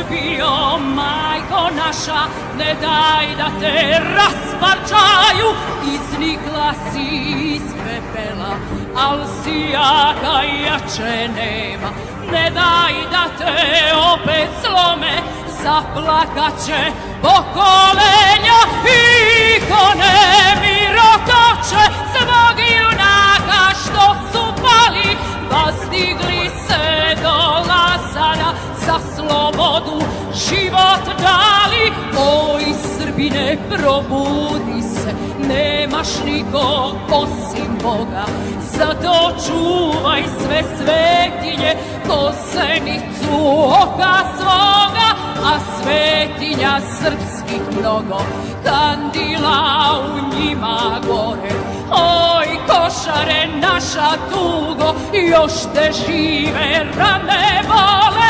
Srbijo, majko naša, ne daj da te rasparčaju, iznikla si iz pepela, al si jaka i jače nema. Ne daj da te opet slome, zaplakaće pokolenja, ikone mirotače svog junaka što su pali, pa stigli se do Lazara, za slobodu život dali. Oj Srbine, probudi se, nemaš nikog osim Boga, zato čuvaj sve svetinje ko zenicu oka svoga, a svetinja srpskih mnogo, kandila u njima gore. Oj Košare naša tugo, još te žive rane bole,